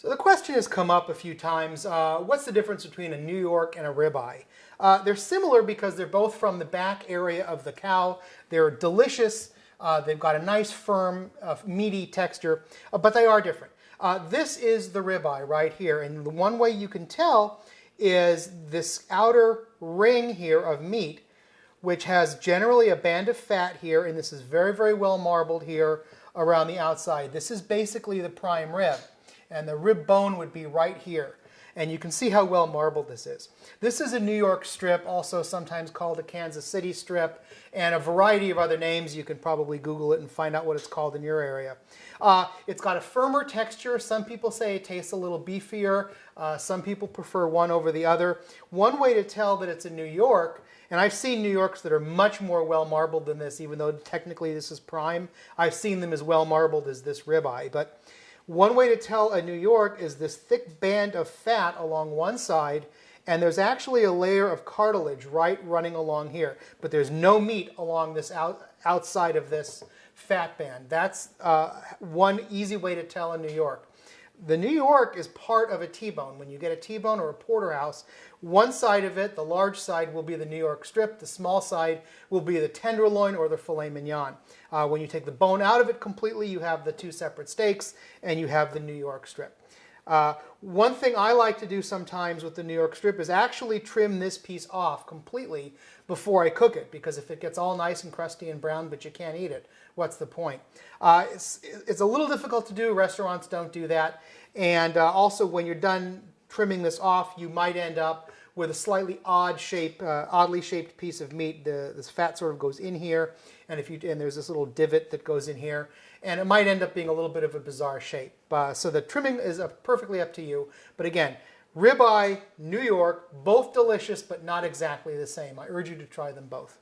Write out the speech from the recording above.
So the question has come up a few times, what's the difference between a New York and a ribeye? They're similar because they're both from the back area of the cow. They're delicious. They've got a nice, firm, meaty texture, but they are different. This is the ribeye right here, and the one way you can tell is this outer ring here of meat, which has generally a band of fat here, and this is very, very well marbled here around the outside. This is basically the prime rib, and the rib bone would be right here. And you can see how well marbled this is. This is a New York strip, also sometimes called a Kansas City strip, and a variety of other names. You can probably Google it and find out what it's called in your area. It's got a firmer texture. Some people say it tastes a little beefier. Some people prefer one over the other. One way to tell that it's a New York, and I've seen New Yorks that are much more well marbled than this, even though technically this is prime. I've seen them as well marbled as this ribeye. But one way to tell a New York is this thick band of fat along one side, and there's actually a layer of cartilage right running along here, but there's no meat along this outside of this fat band. That's one easy way to tell a New York. The New York is part of a T-bone. When you get a T-bone or a porterhouse, one side of it, the large side, will be the New York strip. The small side will be the tenderloin or the filet mignon. When you take the bone out of it completely, you have the two separate steaks, and you have the New York strip. One thing I like to do sometimes with the New York strip is actually trim this piece off completely before I cook it, because if it gets all nice and crusty and brown but you can't eat it, what's the point? It's a little difficult to do. Restaurants don't do that. And also, when you're done trimming this off, you might end up with a slightly oddly shaped piece of meat. This fat sort of goes in here, and there's this little divot that goes in here, and it might end up being a little bit of a bizarre shape. So the trimming is perfectly up to you. But again, ribeye, New York, both delicious, but not exactly the same. I urge you to try them both.